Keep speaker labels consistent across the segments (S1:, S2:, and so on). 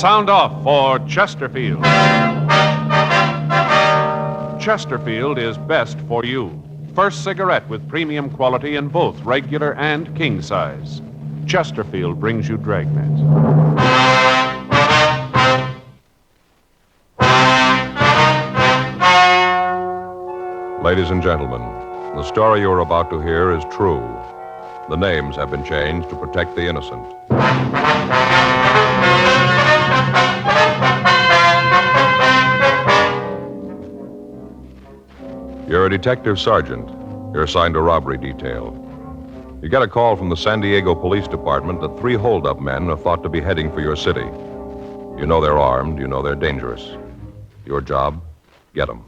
S1: Sound off for Chesterfield. Chesterfield is best for you. First cigarette with premium quality in both regular and king size. Chesterfield brings you Dragnet.
S2: Ladies and gentlemen, the story you're about to hear is true. The names have been changed to protect the innocent. You're a detective sergeant. You're assigned to robbery detail. You get a call from the San Diego Police Department that 3 hold-up men are thought to be heading for your city. You know they're armed. You know they're dangerous. Your job, get them.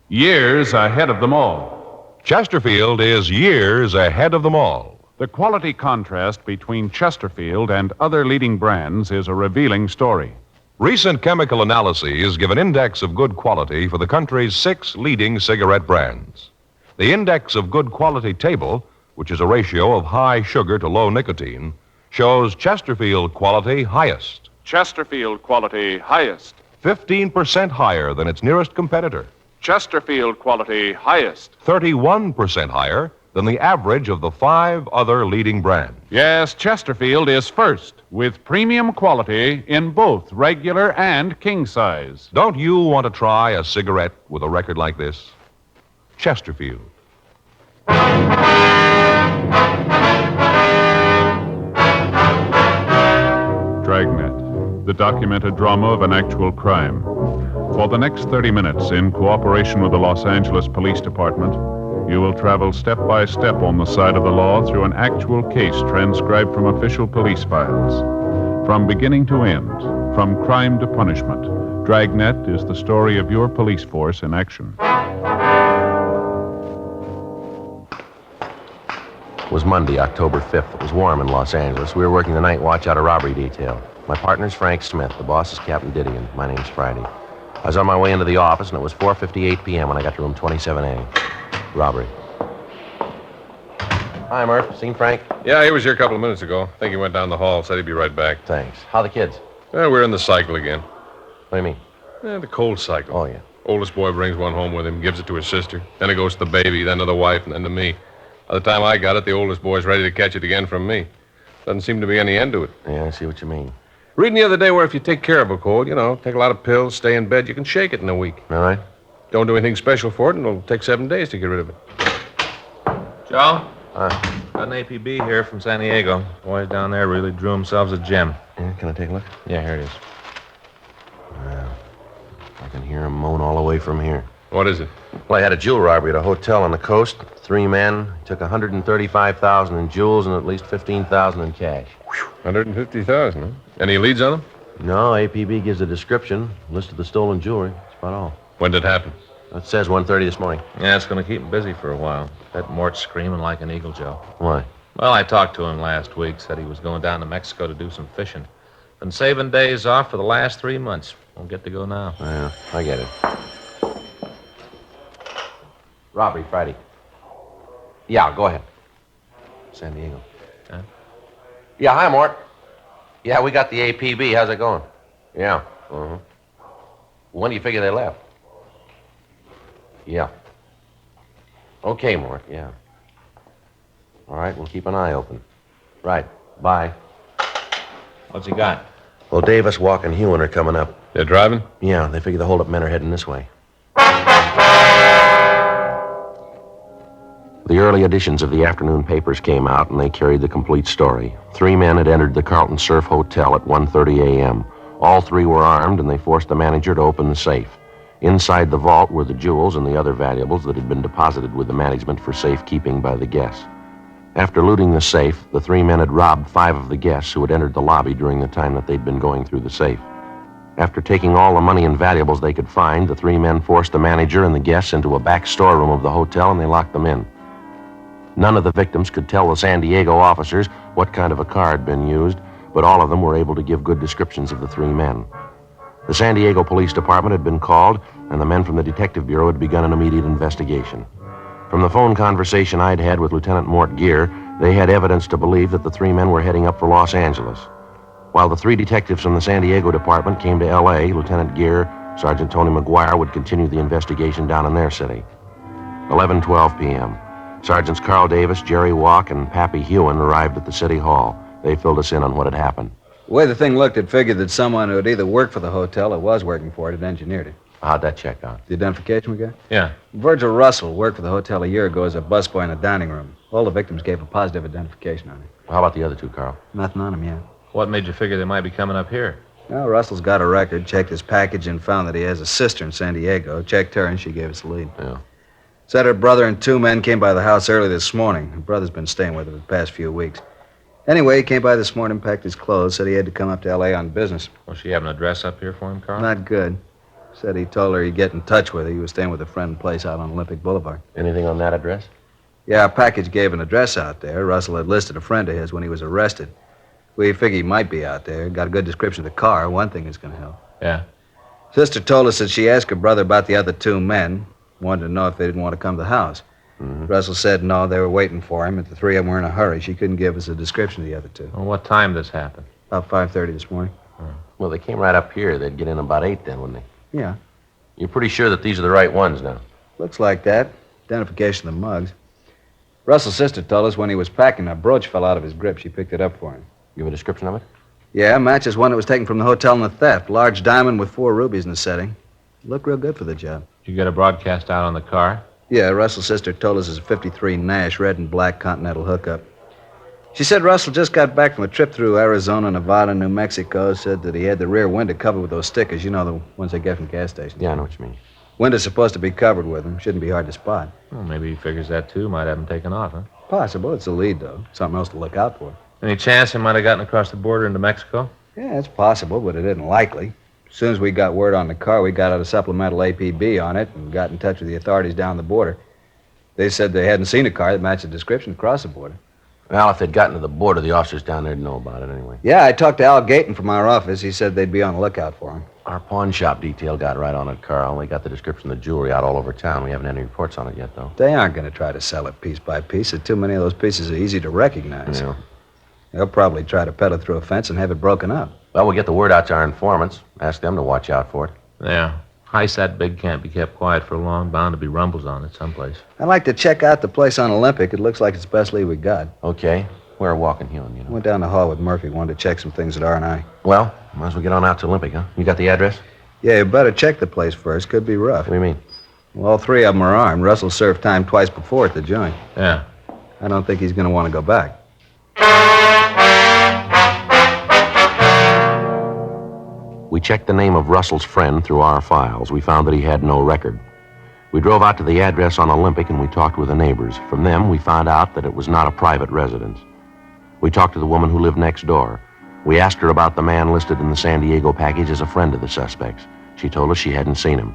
S1: Years ahead of them all.
S2: Chesterfield is years ahead of them all.
S1: The quality contrast between Chesterfield and other leading brands is a revealing story.
S2: Recent chemical analyses give an index of good quality for the country's 6 leading cigarette brands. The index of good quality table, which is a ratio of high sugar to low nicotine, shows Chesterfield quality highest.
S1: Chesterfield quality highest.
S2: 15% higher than its nearest competitor.
S1: Chesterfield quality highest.
S2: 31% higher than the average of the 5 other leading brands.
S1: Yes, Chesterfield is first with premium quality in both regular and king size.
S2: Don't you want to try a cigarette with a record like this? Chesterfield.
S1: Dragnet, the documented drama of an actual crime. For the next 30 minutes, in cooperation with the Los Angeles Police Department, you will travel step by step on the side of the law through an actual case transcribed from official police files. From beginning to end, from crime to punishment, Dragnet is the story of your police force in action.
S3: It was Monday, October 5th. It was warm in Los Angeles. We were working the night watch out of robbery detail. My partner's Frank Smith. The boss is Captain Didion. My name's Friday. I was on my way into the office, and it was 4:58 p.m. when I got to room 27A. Robbery. Hi, Murph. Seen Frank?
S2: Yeah, he was here a couple of minutes ago. I think he went down the hall, said he'd be right back.
S3: Thanks. How the kids?
S2: We're in the cycle again.
S3: What do you mean?
S2: The cold cycle.
S3: Oh, yeah.
S2: Oldest boy brings one home with him, gives it to his sister. Then it goes to the baby, then to the wife, and then to me. By the time I got it, the oldest boy's ready to catch it again from me. Doesn't seem to be any end to it.
S3: Yeah, I see what you mean.
S2: Reading the other day where if you take care of a cold, take a lot of pills, stay in bed, you can shake it in a week.
S3: All right.
S2: Don't do anything special for it, and it'll take 7 days to get rid of it.
S4: Joe? Got an APB here from San Diego. Boys down there really drew themselves a gem.
S3: Yeah, can I take a look?
S4: Yeah, here it is.
S3: Yeah. I can hear him moan all the way from here.
S2: What is it?
S3: Well, I had a jewel robbery at a hotel on the coast. 3 men took $135,000 in jewels and at least $15,000 in cash.
S2: 150,000, huh? Any leads on them?
S3: No, APB gives a description, list of the stolen jewelry. That's about all.
S2: When did it happen?
S3: It says 1:30 this morning.
S4: Yeah, it's going to keep him busy for a while. That Mort's screaming like an eagle, Joe.
S3: Why?
S4: Well, I talked to him last week. Said he was going down to Mexico to do some fishing. Been saving days off for the last 3 months. Won't get to go now.
S3: Yeah, I get it. Robbery, Friday. Yeah, go ahead. San Diego.
S4: Huh?
S3: Yeah, hi, Mort. Yeah, we got the APB. How's it going? Yeah. Uh-huh. When do you figure they left? Yeah. Okay, Mort, yeah. All right, we'll keep an eye open. Right. Bye.
S4: What's he got?
S3: Well, Davis, Walk, and Hewen are coming up.
S2: They're driving?
S3: Yeah, they figure the hold-up men are heading this way. The early editions of the afternoon papers came out, and they carried the complete story. 3 men had entered the Carlton Surf Hotel at 1:30 a.m. All 3 were armed, and they forced the manager to open the safe. Inside the vault were the jewels and the other valuables that had been deposited with the management for safekeeping by the guests. After looting the safe, the 3 men had robbed 5 of the guests who had entered the lobby during the time that they'd been going through the safe. After taking all the money and valuables they could find, the 3 men forced the manager and the guests into a back storeroom of the hotel, and they locked them in. None of the victims could tell the San Diego officers what kind of a car had been used, but all of them were able to give good descriptions of the 3 men. The San Diego Police Department had been called, and the men from the Detective Bureau had begun an immediate investigation. From the phone conversation I'd had with Lieutenant Mort Gear, They had evidence to believe that the three men were heading up for Los Angeles. While the three detectives from the San Diego department came to L.A., Lieutenant Gear, Sergeant Tony McGuire would continue the investigation down in their city. 11:12 p.m. Sergeants Carl Davis, Jerry Walk, and Pappy Hewen arrived at the city hall. They filled us in on what had happened.
S5: The way the thing looked, it figured that someone who had either worked for the hotel or was working for it had engineered it.
S3: How'd that check out?
S5: The identification we got?
S4: Yeah.
S5: Virgil Russell worked for the hotel a year ago as a busboy in the dining room. All the victims gave a positive identification on him.
S3: How about the other two, Carl?
S5: Nothing on him yet.
S4: What made you figure they might be coming up here?
S5: Well, Russell's got a record, checked his package, and found that he has a sister in San Diego. Checked her, and she gave us the lead.
S3: Yeah.
S5: Said her brother and two men came by the house early this morning. Her brother's been staying with her for the past few weeks. Anyway, he came by this morning, packed his clothes, said he had to come up to L.A. on business.
S4: Well, she have an address up here for him, Carl?
S5: Not good. Said he told her he'd get in touch with her. He was staying with a friend place out on Olympic Boulevard.
S3: Anything on that address?
S5: Yeah, our package gave an address out there. Russell had listed a friend of his when he was arrested. We figured he might be out there. Got a good description of the car. One thing is going to help.
S4: Yeah.
S5: Sister told us that she asked her brother about the other two men. Wanted to know if they didn't want to come to the house.
S3: Mm-hmm.
S5: Russell said no, they were waiting for him, and the three of them were in a hurry. She couldn't give us a description of the other two.
S4: Well, what time this happened?
S5: About 5:30 this morning.
S3: Well, they came right up here. They'd get in about 8 then, wouldn't they?
S5: Yeah,
S3: You're pretty sure that these are the right ones now?
S5: looks like that. Identification of the mugs. Russell's sister told us when he was packing, a brooch fell out of his grip. She picked it up for him.
S3: Give a description of it?
S5: Yeah, matches one that was taken from the hotel in the theft. Large diamond with 4 rubies in the setting. Looked real good for the job.
S4: Did you get a broadcast out on the car?
S5: Yeah, Russell's sister told us it's a 53 Nash, red and black Continental hookup. She said Russell just got back from a trip through Arizona, Nevada, New Mexico. Said that he had the rear window covered with those stickers. You know, the ones they get from gas stations.
S3: Yeah, I know what you mean.
S5: Window's supposed to be covered with them. Shouldn't be hard to spot.
S4: Well, maybe he figures that, too. Might have him taken off, huh?
S5: Possible. It's a lead, though. Something else to look out for.
S4: Any chance he might have gotten across the border into Mexico?
S5: Yeah, it's possible, but it isn't likely. As soon as we got word on the car, we got out a supplemental APB on it and got in touch with the authorities down the border. They said they hadn't seen a car that matched the description across the border.
S3: Well, if they'd gotten to the border, the officers down there'd know about it anyway.
S5: Yeah, I talked to Al Gayton from our office. He said they'd be on the lookout for him.
S3: Our pawn shop detail got right on it, Carl. They got the description of the jewelry out all over town. We haven't had any reports on it yet, though.
S5: They aren't going to try to sell it piece by piece. Too many of those pieces are easy to recognize.
S3: Yeah.
S5: They'll probably try to peddle through a fence and have it broken up.
S3: Well, we'll get the word out to our informants. Ask them to watch out for it.
S4: Yeah. Heist that big can't be kept quiet for long. Bound to be rumbles on it someplace.
S5: I'd like to check out the place on Olympic. It looks like it's the best lead we got.
S3: Okay. Where are Walk and Hewen, you know?
S5: Went down the hall with Murphy. Wanted to check some things at R&I.
S3: Well, might as well get on out to Olympic, huh? You got the address?
S5: Yeah, you better check the place first. Could be rough.
S3: What do you mean?
S5: Well, all 3 of them are armed. Russell served time twice before at the joint.
S4: Yeah.
S5: I don't think he's going to want to go back.
S3: We checked the name of Russell's friend through our files. We found that he had no record. We drove out to the address on Olympic and we talked with the neighbors. From them, we found out that it was not a private residence. We talked to the woman who lived next door. We asked her about the man listed in the San Diego package as a friend of the suspects. She told us she hadn't seen him.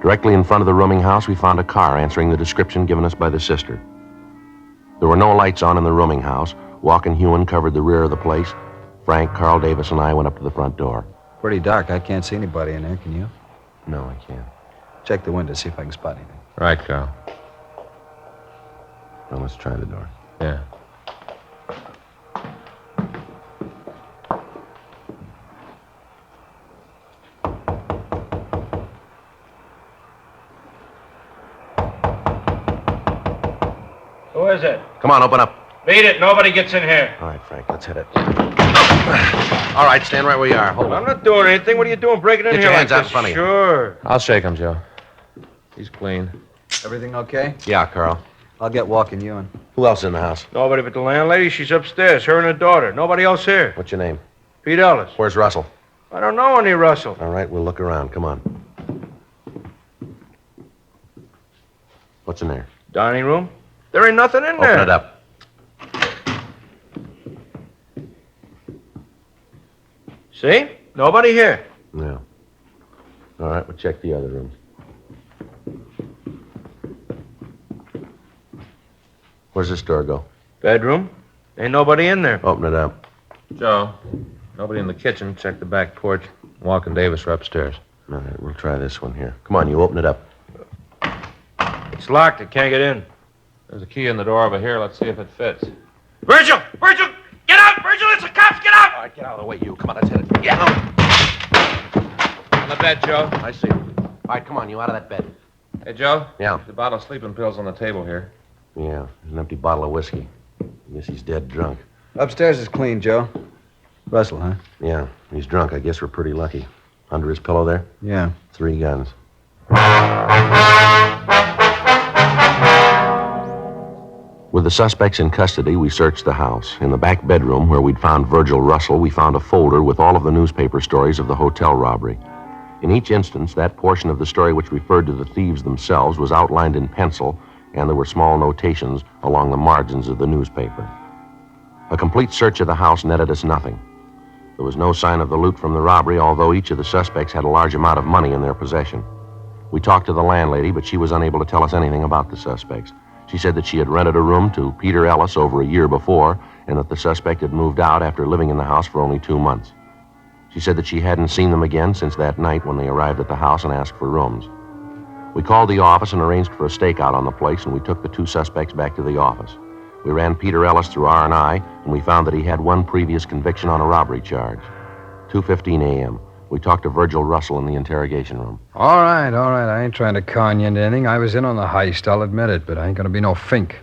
S3: Directly in front of the rooming house, we found a car answering the description given us by the sister. There were no lights on in the rooming house. Walk and Hewen covered the rear of the place. Frank, Carl Davis, and I went up to the front door.
S5: Pretty dark. I can't see anybody in there, can you?
S3: No, I can't.
S5: Check the window, see if I can spot anything.
S4: Right, Carl.
S3: Well, let's try the door.
S4: Yeah.
S6: Who is it?
S3: Come on, open up.
S6: Beat it. Nobody gets in here.
S3: All right, Frank, let's hit it. All right, stand right where you are. Hold
S6: I'm
S3: on.
S6: not doing anything. What are you doing breaking in
S3: Get
S6: here
S3: your hands
S6: like
S3: out
S6: this?
S3: in front of you.
S6: Sure.
S4: I'll shake him, Joe. He's clean.
S5: Everything okay?
S3: Yeah, Carl.
S5: I'll get Walk and Ewan.
S3: Who else in the house?
S6: Nobody but the landlady. She's upstairs. Her and her daughter. Nobody else here.
S3: What's your name?
S6: Pete Ellis.
S3: Where's Russell?
S6: I don't know any Russell.
S3: All right, we'll look around. Come on. What's in there?
S6: Dining room. There ain't nothing in there.
S3: Open it up.
S6: See? Nobody here.
S3: Yeah. All right, we'll check the other rooms. Where's this door go?
S6: Bedroom. Ain't nobody in there.
S3: Open it up.
S4: Joe, nobody in the kitchen. Check the back porch. Walk and Davis are upstairs.
S3: All right, we'll try this one here. Come on, you open it up.
S6: It's locked. I can't get in.
S4: There's a key in the door over here. Let's see if it fits.
S6: Virgil! Virgil! Get out! Virgil, it's the cops! Get out!
S3: All right, get out of the way, you. Come on, let's hit it. Yeah.
S4: On the bed, Joe.
S3: I see. All right, come on, you out of that bed.
S4: Hey, Joe.
S3: Yeah.
S4: The bottle of sleeping pills on the table here.
S3: Yeah, there's an empty bottle of whiskey. I guess he's dead drunk.
S5: Upstairs is clean, Joe. Russell, huh?
S3: Yeah, he's drunk. I guess we're pretty lucky. Under his pillow there,
S5: Yeah.
S3: 3 guns. With the suspects in custody, we searched the house. In the back bedroom, where we'd found Virgil Russell, we found a folder with all of the newspaper stories of the hotel robbery. In each instance, that portion of the story which referred to the thieves themselves was outlined in pencil, and there were small notations along the margins of the newspaper. A complete search of the house netted us nothing. There was no sign of the loot from the robbery, although each of the suspects had a large amount of money in their possession. We talked to the landlady, but she was unable to tell us anything about the suspects. She said that she had rented a room to Peter Ellis over a year before, and that the suspect had moved out after living in the house for only 2 months. She said that she hadn't seen them again since that night when they arrived at the house and asked for rooms. We called the office and arranged for a stakeout on the place, and we took the 2 suspects back to the office. We ran Peter Ellis through R&I, and we found that he had 1 previous conviction on a robbery charge. 2:15 a.m. We talked to Virgil Russell in the interrogation room.
S7: All right. I ain't trying to con you into anything. I was in on the heist, I'll admit it, but I ain't gonna be no fink.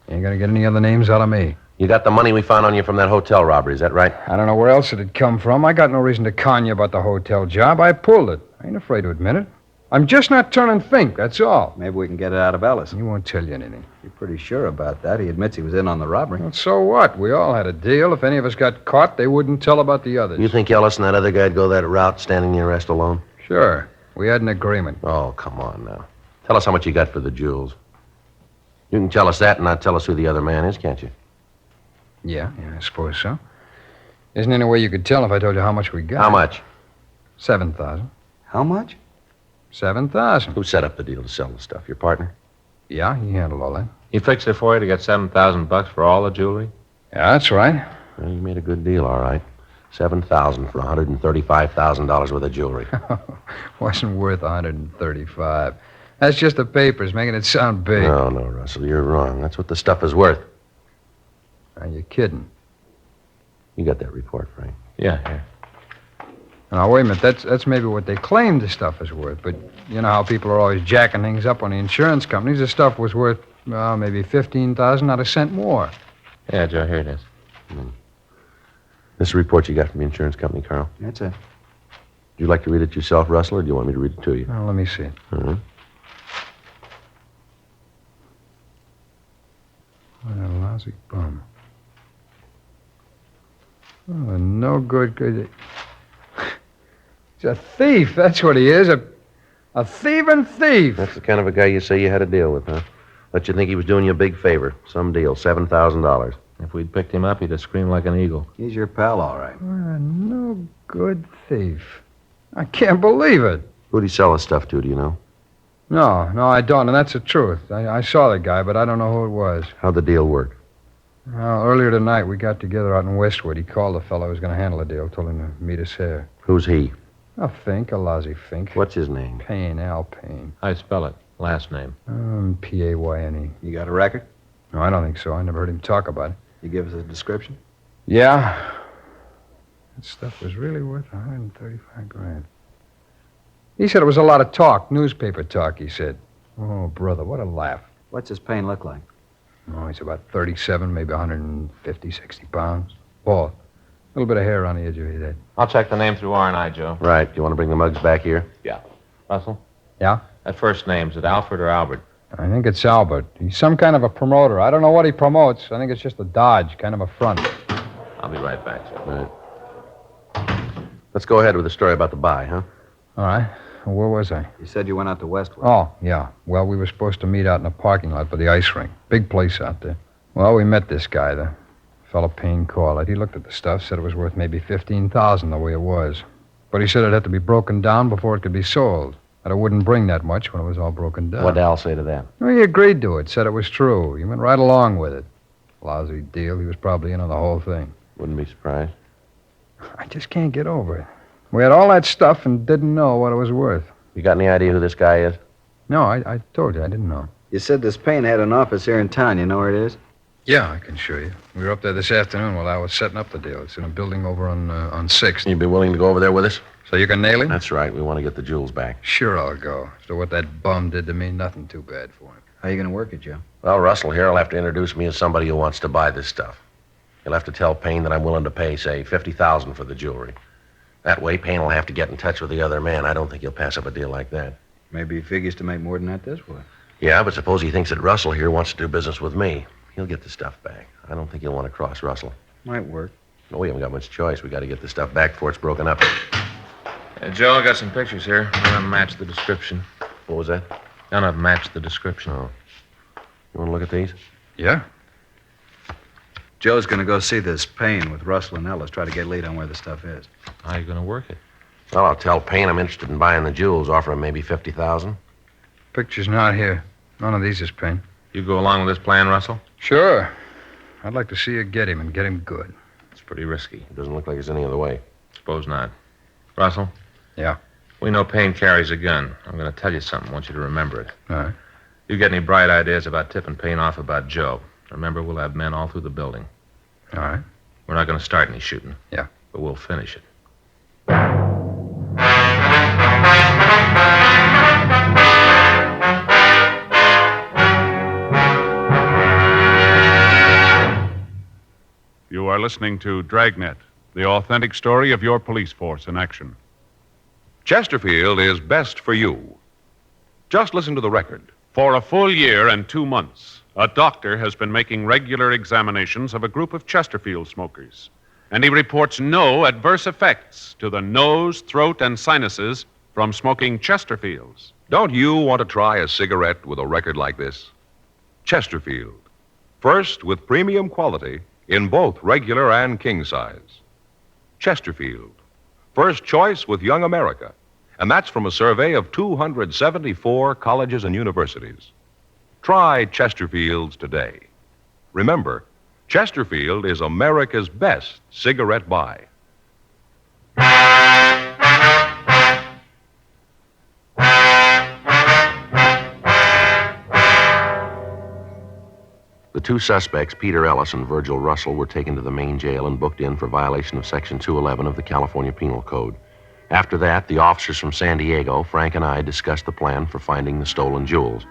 S7: You ain't gonna get any other names out of me.
S3: You got the money we found on you from that hotel robbery, is that right?
S7: I don't know where else it'd come from. I got no reason to con you about the hotel job. I pulled it. I ain't afraid to admit it. I'm just not turning fink, that's all.
S5: Maybe we can get it out of Ellis.
S7: He won't tell you anything.
S5: You're pretty sure about that. He admits he was in on the robbery.
S7: Well, so what? We all had a deal. If any of us got caught, they wouldn't tell about the others.
S3: You think Ellis and that other guy'd go that route, standing the arrest alone?
S7: Sure. We had an agreement.
S3: Oh, come on now. Tell us how much you got for the jewels. You can tell us that and not tell us who the other man is, can't you?
S7: Yeah, I suppose so. Isn't any way you could tell if I told you how much we got?
S3: How much?
S7: 7,000.
S5: How much?
S7: 7,000.
S3: Who set up the deal to sell the stuff? Your partner?
S7: Yeah, he handled all that.
S4: He fixed it for you to get $7,000 for all the jewelry?
S7: Yeah, that's right.
S3: Well, you made a good deal, all right. 7,000 for $135,000 worth of jewelry.
S7: Wasn't worth 135. That's just the papers, making it sound big.
S3: No, Russell, you're wrong. That's what the stuff is worth.
S7: Are you kidding?
S3: You got that report, Frank?
S4: Yeah, here.
S7: Now, wait a minute. That's maybe what they claim the stuff is worth. But you know how people are always jacking things up on the insurance companies. The stuff was worth, maybe 15,000, not a cent more.
S4: Yeah, Joe, here it is.
S3: This is a report you got from the insurance company, Carl.
S5: That's it.
S3: Would you like to read it yourself, Russell, or do you want me to read it to you?
S7: Well, let me see it.
S3: Uh-huh.
S7: What a lousy bum. Oh, no good. He's a thief, that's what he is. A thieving thief.
S3: That's the kind of a guy you say you had a deal with, huh? Let you think he was doing you a big favor. Some deal, $7,000.
S4: If we'd picked him up, he'd have screamed like an eagle.
S5: He's your pal, all right.
S7: What a no good thief. I can't believe it.
S3: Who'd he sell the stuff to, do you know?
S7: No, I don't, and that's the truth. I saw the guy, but I don't know who it was.
S3: How'd the deal work?
S7: Well, earlier tonight, we got together out in Westwood. He called the fellow who was going to handle the deal, told him to meet us here.
S3: Who's he?
S7: A Fink, a lousy Fink.
S3: What's his name?
S7: Payne, Al Payne.
S4: How'd you spell it? Last name.
S7: P-A-Y-N-E.
S5: You got a record?
S7: No, I don't think so. I never heard him talk about it.
S5: You give us a description?
S7: Yeah. That stuff was really worth $135,000. He said it was a lot of talk, newspaper talk, he said. Oh, brother, what a laugh.
S5: What's his pain look like?
S7: Oh, he's about 37, maybe 150, 60 pounds. Bald. A little bit of hair on the edge of his head.
S4: I'll check the name through R&I, Joe.
S3: Right. You want to bring the mugs back here?
S4: Yeah. Russell?
S7: Yeah?
S4: That first name, is it Alfred or Albert?
S7: I think it's Albert. He's some kind of a promoter. I don't know what he promotes. I think it's just a dodge, kind of a front.
S4: I'll be right back, Joe.
S3: Right. Let's go ahead with the story about the buy, huh?
S7: All right. Where was I?
S5: You said you went out to Westwood.
S7: Oh, yeah. Well, we were supposed to meet out in a parking lot by the ice rink. Big place out there. Well, we met this guy, the fellow Payne called it. He looked at the stuff, said it was worth maybe $15,000 the way it was. But he said it had to be broken down before it could be sold. That it wouldn't bring that much when it was all broken down.
S3: What'd Al say to that?
S7: Well, he agreed to it, said it was true. He went right along with it. Lousy deal. He was probably in on the whole thing.
S3: Wouldn't be surprised.
S7: I just can't get over it. We had all that stuff and didn't know what it was worth.
S3: You got any idea who this guy is?
S7: No, I told you I didn't know.
S5: You said this Payne had an office here in town. You know where it is?
S7: Yeah, I can show you. We were up there this afternoon while I was setting up the deal. It's in a building over on 6th.
S3: You'd be willing to go over there with us?
S7: So you can nail him?
S3: That's right. We want to get the jewels back.
S7: Sure, I'll go. So what that bum did to me, nothing too bad for him.
S5: How you going to work it, Joe?
S3: Well, Russell here will have to introduce me as somebody who wants to buy this stuff. He'll have to tell Payne that I'm willing to pay, say, $50,000 for the jewelry. That way, Payne will have to get in touch with the other man. I don't think he'll pass up a deal like that.
S5: Maybe he figures to make more than that this way.
S3: Yeah, but suppose he thinks that Russell here wants to do business with me. He'll get the stuff back. I don't think he'll want to cross Russell.
S5: Might work.
S3: No, we haven't got much choice. We got to get the stuff back before it's broken up.
S4: Joe, I got some pictures here. None of them match the description.
S3: What was that?
S4: None of them match the description.
S3: Oh. You want to look at these?
S7: Yeah?
S5: Joe's going to go see this Payne with Russell and Ellis, try to get a lead on where the stuff is.
S4: How are you going to work it?
S3: Well, I'll tell Payne I'm interested in buying the jewels, offer him maybe $50,000.
S7: Picture's not here. None of these is Payne.
S4: You go along with this plan, Russell?
S7: Sure. I'd like to see you get him and get him good.
S4: It's pretty risky.
S3: It doesn't look like there's any other way.
S4: Suppose not. Russell?
S7: Yeah?
S4: We know Payne carries a gun. I'm going to tell you something. I want you to remember it.
S7: All right.
S4: You get any bright ideas about tipping Payne off about Joe? Remember, we'll have men all through the building.
S7: All right.
S4: We're not going to start any shooting.
S7: Yeah.
S4: But we'll finish it.
S1: You are listening to Dragnet, the authentic story of your police force in action.
S2: Chesterfield is best for you. Just listen to the record.
S1: For a full year and 2 months, a doctor has been making regular examinations of a group of Chesterfield smokers, and he reports no adverse effects to the nose, throat, and sinuses from smoking Chesterfields.
S2: Don't you want to try a cigarette with a record like this? Chesterfield. First with premium quality in both regular and king size. Chesterfield. First choice with Young America. And that's from a survey of 274 colleges and universities. Try Chesterfields today. Remember, Chesterfield is America's best cigarette buy.
S3: The two suspects, Peter Ellis and Virgil Russell, were taken to the main jail and booked in for violation of Section 211 of the California Penal Code. After that, the officers from San Diego, Frank and I, discussed the plan for finding the stolen jewels.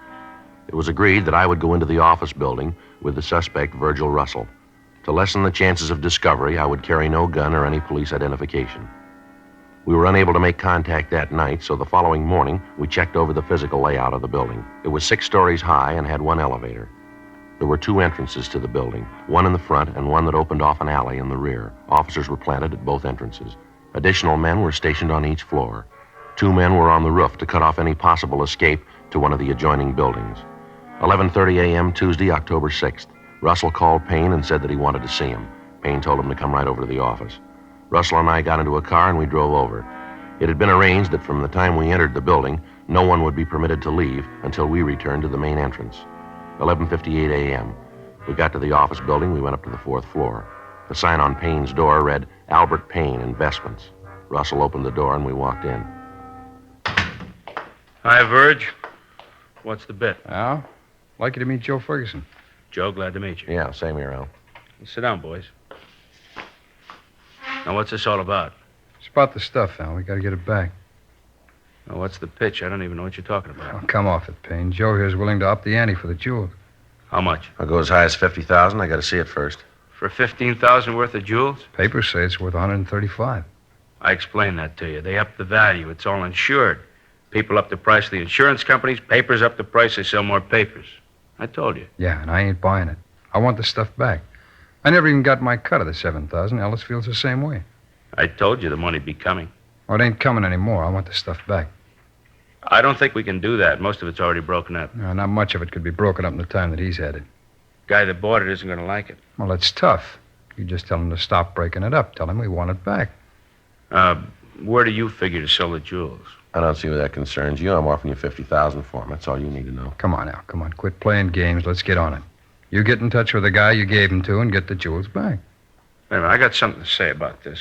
S3: It was agreed that I would go into the office building with the suspect, Virgil Russell. To lessen the chances of discovery, I would carry no gun or any police identification. We were unable to make contact that night, so the following morning, we checked over the physical layout of the building. It was 6 stories high and had one elevator. There were 2 entrances to the building, one in the front and one that opened off an alley in the rear. Officers were planted at both entrances. Additional men were stationed on each floor. 2 men were on the roof to cut off any possible escape to one of the adjoining buildings. 11:30 a.m. Tuesday, October 6th. Russell called Payne and said that he wanted to see him. Payne told him to come right over to the office. Russell and I got into a car and we drove over. It had been arranged that from the time we entered the building, no one would be permitted to leave until we returned to the main entrance. 11:58 a.m. We got to the office building. We went up to the 4th floor. The sign on Payne's door read, Albert Payne, Investments. Russell opened the door and we walked in.
S6: Hi, Verge. What's the bit?
S7: Al, like you to meet Joe Ferguson.
S6: Joe, glad to meet you.
S3: Yeah, same here, Al.
S6: Sit down, boys. Now, what's this all about?
S7: It's about the stuff, Al. We got to get it back.
S6: Now, what's the pitch? I don't even know what you're talking
S7: Oh,
S6: about.
S7: come off it, Payne. Joe here's willing to up the ante for the jewels.
S6: How much?
S3: I'll go as high as $50,000. I got to see it first.
S6: For $15,000 worth of jewels?
S7: Papers say it's worth $135.
S6: I explained that to you. They up the value. It's all insured. People up the price of the insurance companies. Papers up the price. They sell more papers. I told you.
S7: Yeah, and I ain't buying it. I want the stuff back. I never even got my cut of the $7,000. Ellis feels the same way.
S6: I told you the money'd be coming.
S7: Oh, it ain't coming anymore. I want the stuff back.
S6: I don't think we can do that. Most of it's already broken up.
S7: No, not much of it could be broken up in the time that he's had it.
S6: Guy that bought it isn't going to like it.
S7: Well, that's tough. You just tell him to stop breaking it up. Tell him we want it back.
S6: Where do you figure to sell the jewels?
S3: I don't see where that concerns you. I'm offering you $50,000 for them. That's all you need to know.
S7: Come on, Al. Come on. Quit playing games. Let's get on it. You get in touch with the guy you gave him to and get the jewels back.
S6: Wait a minute, I got something to say about this.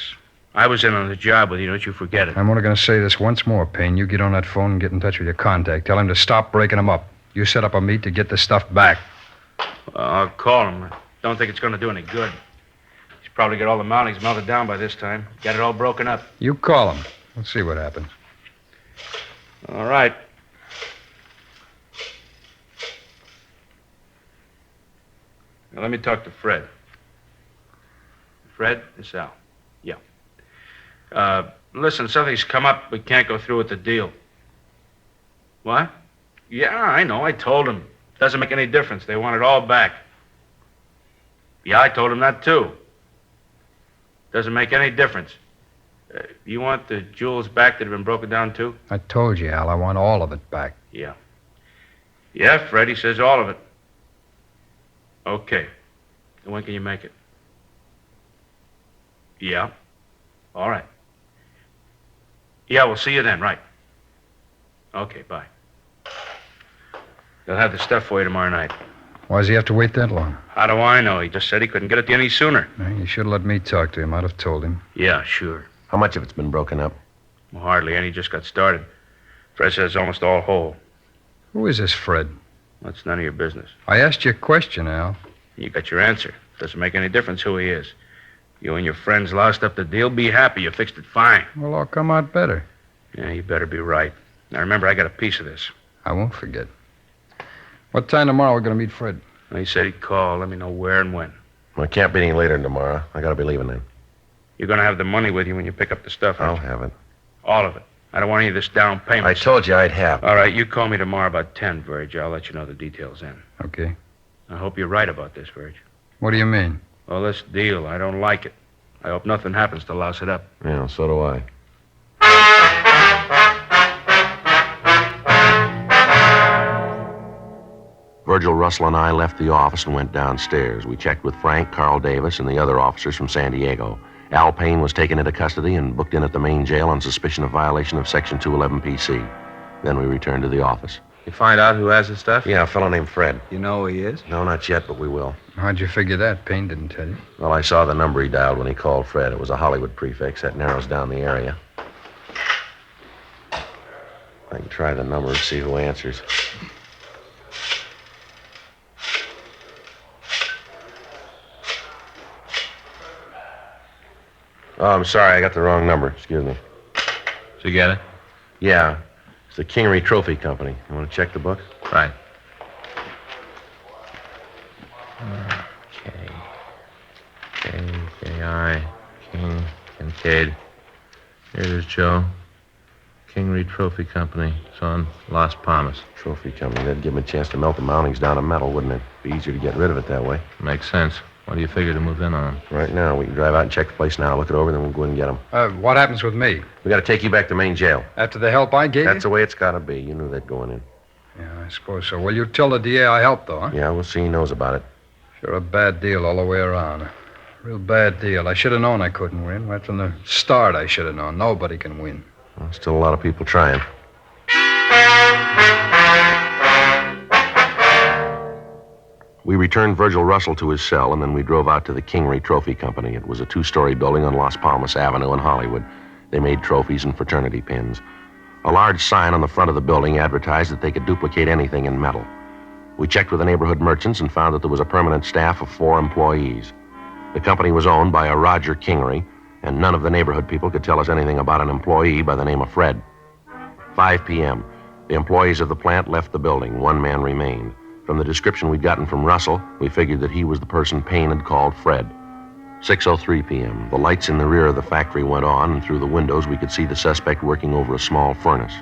S6: I was in on the job with you. Don't you forget it.
S7: I'm only going to say this once more, Payne. You get on that phone and get in touch with your contact. Tell him to stop breaking them up. You set up a meet to get the stuff back.
S6: I'll call him. I don't think it's going to do any good. He's probably got all the mountings melted down by this time. Got it all broken up.
S7: You call him. Let's see what happens.
S6: All right. Now, let me talk to Fred. Fred, it's Al. Yeah. Listen, something's come up. We can't go through with the deal. What? Yeah, I know. I told him. Doesn't make any difference. They want it all back. Yeah, I told him that, too. Doesn't make any difference. You want the jewels back that have been broken down, too?
S7: I told you, Al, I want all of it back.
S6: Yeah. Yeah, Freddie says all of it. Okay. And when can you make it? Yeah. All right. Yeah, we'll see you then, right. Okay, bye. They'll have the stuff for you tomorrow night.
S7: Why does he have to wait that long?
S6: How do I know? He just said he couldn't get it to you any sooner.
S7: You should have let me talk to him. I'd have told him.
S6: Yeah, sure.
S3: How much of it's been broken up?
S6: Well, hardly any. Just got started. Fred says almost all whole.
S7: Who is this Fred?
S6: That's none of your business.
S7: I asked you a question, Al.
S6: You got your answer. Doesn't make any difference who he is. You and your friends lost up the deal. Be happy. You fixed it fine.
S7: Well, I'll come out better.
S6: Yeah, you better be right. Now, remember, I got a piece of this.
S7: I won't forget. What time tomorrow are we going to meet Fred?
S6: He said he'd call. Let me know where and when.
S3: Well, it can't be any later than tomorrow. I gotta be leaving then.
S6: You're going to have the money with you when you pick up the stuff,
S3: I'll
S6: aren't you?
S3: have it.
S6: All of it. I don't want any of this down payment.
S3: I told you I'd have.
S6: All right, you call me tomorrow about 10, Verge. I'll let you know the details then.
S7: Okay.
S6: I hope you're right about this, Verge.
S7: What do you mean?
S6: Well, this deal, I don't like it. I hope nothing happens to louse it up.
S3: Yeah, so do I. Virgil, Russell, and I left the office and went downstairs. We checked with Frank, Carl Davis, and the other officers from San Diego. Al Payne was taken into custody and booked in at the main jail on suspicion of violation of Section 211 PC. Then we returned to the office.
S4: You find out who has the stuff?
S3: Yeah, a fellow named Fred.
S5: You know who he is?
S3: No, not yet, but we will.
S7: How'd you figure that? Payne didn't tell you.
S3: Well, I saw the number he dialed when he called Fred. It was a Hollywood prefix. That narrows down the area. I can try the number and see who answers. Oh, I'm sorry. I got the wrong number. Excuse me.
S4: Did you get it?
S3: Yeah. It's the Kingery Trophy Company. You want to check the book?
S4: Right. K-I, King, Kincaid. Here it is, Joe. Kingery Trophy Company. It's on Las Palmas.
S3: Trophy Company. That'd give him a chance to melt the mountings down to metal, wouldn't it? Be easier to get rid of it that way.
S4: Makes sense. What do you figure to move in on?
S3: Right now, we can drive out and check the place now, look it over, then we'll go in and get them.
S7: What happens with me?
S3: We got to take you back to main jail.
S7: After the help I gave
S3: That's
S7: you?
S3: the way it's got to be. You knew that going in.
S7: Yeah, I suppose so. Well, you tell the DA I helped, though, huh?
S3: Yeah, we'll see he knows about it.
S7: Sure a bad deal all the way around. A real bad deal. I should have known I couldn't win. Right from the start, I should have known. Nobody can win.
S3: Well, still a lot of people trying. We returned Virgil Russell to his cell, and then we drove out to the Kingery Trophy Company. It was a two-story building on Las Palmas Avenue in Hollywood. They made trophies and fraternity pins. A large sign on the front of the building advertised that they could duplicate anything in metal. We checked with the neighborhood merchants and found that there was a permanent staff of 4 employees. The company was owned by a Roger Kingery, and none of the neighborhood people could tell us anything about an employee by the name of Fred. 5 p.m. The employees of the plant left the building. 1 man remained. From the description we'd gotten from Russell, we figured that he was the person Payne had called Fred. 6:03 p.m. The lights in the rear of the factory went on, and through the windows we could see the suspect working over a small furnace.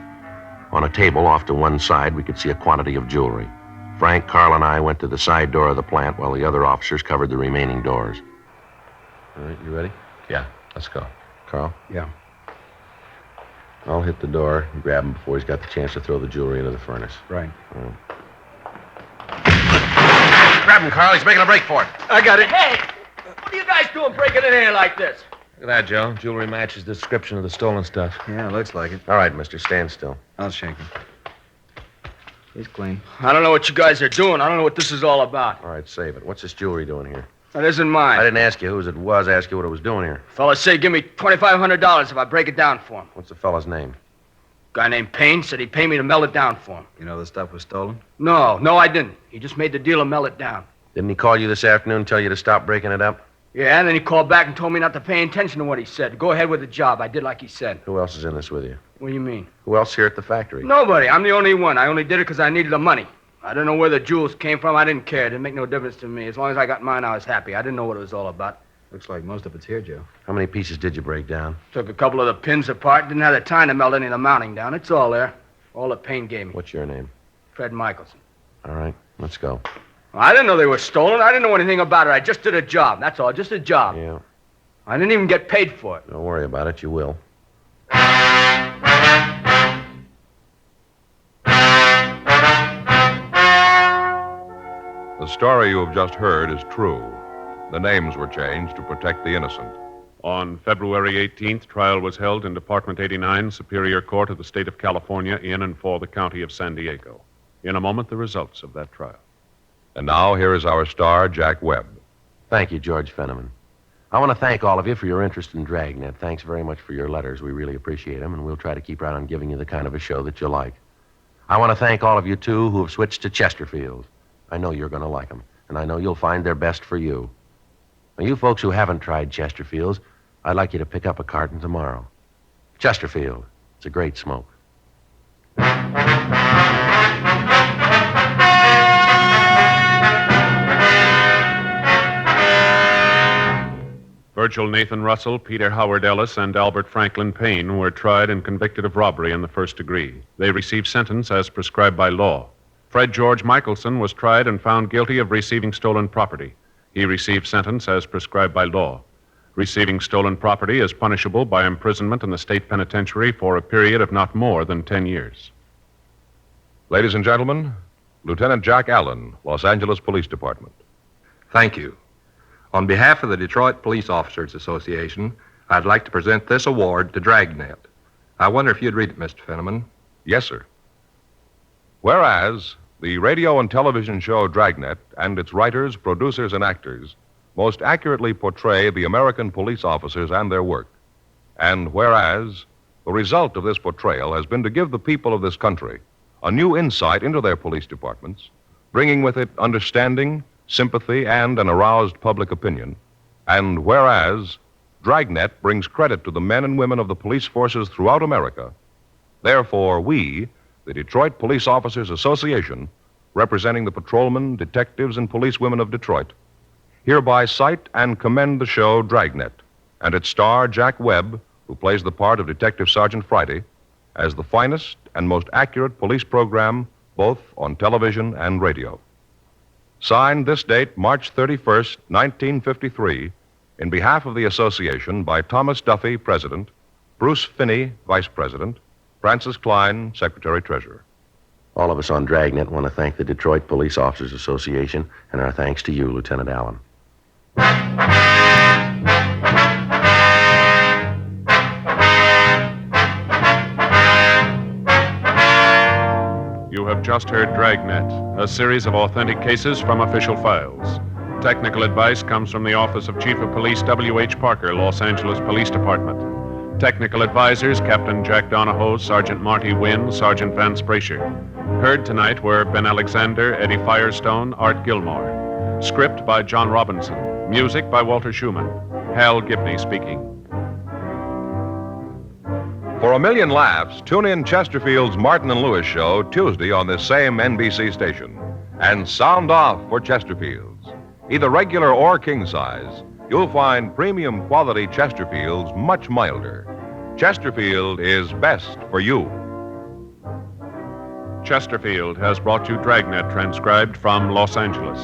S3: On a table off to one side, we could see a quantity of jewelry. Frank, Carl, and I went to the side door of the plant while the other officers covered the remaining doors. All right, you ready?
S4: Yeah, let's go.
S3: Carl?
S5: Yeah.
S3: I'll hit the door and grab him before he's got the chance to throw the jewelry into the furnace.
S5: Right.
S3: Grab him, Carl. He's making a break for it.
S8: I got it. Hey, what are you guys doing breaking in here like this?
S4: Look at that, Joe. Jewelry matches the description of the stolen stuff.
S5: Yeah, looks like it.
S3: All right, mister, stand still.
S5: I'll shake him. He's clean.
S8: I don't know what you guys are doing. I don't know what this is all about.
S3: All right, save it. What's this jewelry doing here?
S8: That isn't
S3: I
S8: mine.
S3: didn't ask you whose it was. I asked you what it was doing here.
S8: Fellas say give me $2,500 if I break it down for him.
S3: What's the fellow's name?
S8: Guy named Payne said he'd pay me to melt it down for him.
S5: You know the stuff was stolen?
S8: No, I didn't. He just made the deal to melt it down.
S3: Didn't he call you this afternoon and tell you to stop breaking it up?
S8: Yeah, and then he called back and told me not to pay attention to what he said. Go ahead with the job. I did like he said.
S3: Who else is in this with you?
S8: What do you mean?
S3: Who else here at the factory?
S8: Nobody. I'm the only one. I only did it because I needed the money. I don't know where the jewels came from. I didn't care. It didn't make no difference to me. As long as I got mine, I was happy. I didn't know what it was all about.
S5: Looks like most of it's here, Joe.
S3: How many pieces did you break down?
S8: Took a couple of the pins apart. Didn't have the time to melt any of the mounting down. It's all there. All that Payne gave me.
S3: What's your name?
S8: Fred Michelson.
S3: All right, let's go.
S8: I didn't know they were stolen. I didn't know anything about it. I just did a job. That's all. Just a job.
S3: Yeah,
S8: I didn't even get paid for it.
S3: don't worry about it. You will.
S2: The story you have just heard is true. The names were changed to protect the innocent.
S1: On February 18th, trial was held in Department 89, Superior Court of the State of California, in and for the County of San Diego. In a moment, the results of that trial.
S2: And now, here is our star, Jack Webb.
S3: Thank you, George Fenneman. I want to thank all of you for your interest in Dragnet. Thanks very much for your letters. We really appreciate them, and we'll try to keep right on giving you the kind of a show that you like. I want to thank all of you, too, who have switched to Chesterfield. I know you're going to like them, and I know you'll find they're best for you. Now, you folks who haven't tried Chesterfields, I'd like you to pick up a carton tomorrow. Chesterfield. It's a great smoke.
S1: Virgil Nathan Russell, Peter Howard Ellis, and Albert Franklin Payne were tried and convicted of robbery in the first degree. They received sentence as prescribed by law. Fred George Michelson was tried and found guilty of receiving stolen property. He received sentence as prescribed by law. Receiving stolen property is punishable by imprisonment in the state penitentiary for a period of not more than 10 years.
S2: Ladies and gentlemen, Lieutenant Jack Allen, Los Angeles Police Department.
S9: Thank you. On behalf of the Detroit Police Officers Association, I'd like to present this award to Dragnet. I wonder if you'd read it, Mr. Fenneman.
S2: Yes, sir. Whereas the radio and television show Dragnet and its writers, producers, and actors most accurately portray the American police officers and their work. And whereas the result of this portrayal has been to give the people of this country a new insight into their police departments, bringing with it understanding, sympathy, and an aroused public opinion. And whereas Dragnet brings credit to the men and women of the police forces throughout America, therefore we, the Detroit Police Officers Association, representing the patrolmen, detectives, and policewomen of Detroit, hereby cite and commend the show Dragnet and its star, Jack Webb, who plays the part of Detective Sergeant Friday, as the finest and most accurate police program both on television and radio. Signed this date, March 31st, 1953, in behalf of the association by Thomas Duffy, President, Bruce Finney, Vice President, Francis Klein, Secretary-Treasurer.
S3: All of us on Dragnet want to thank the Detroit Police Officers Association, and our thanks to you, Lieutenant Allen.
S1: You have just heard Dragnet, a series of authentic cases from official files. Technical advice comes from the Office of Chief of Police W.H. Parker, Los Angeles Police Department. Technical advisors, Captain Jack Donahoe, Sergeant Marty Wynn, Sergeant Vance Brasher. Heard tonight were Ben Alexander, Eddie Firestone, Art Gilmore. Script by John Robinson. Music by Walter Schumann. Hal Gibney speaking.
S2: For a million laughs, tune in Chesterfield's Martin and Lewis show Tuesday on this same NBC station. And sound off for Chesterfield's. Either regular or king size, you'll find premium quality Chesterfields much milder. Chesterfield is best for you.
S1: Chesterfield has brought you Dragnet, transcribed from Los Angeles.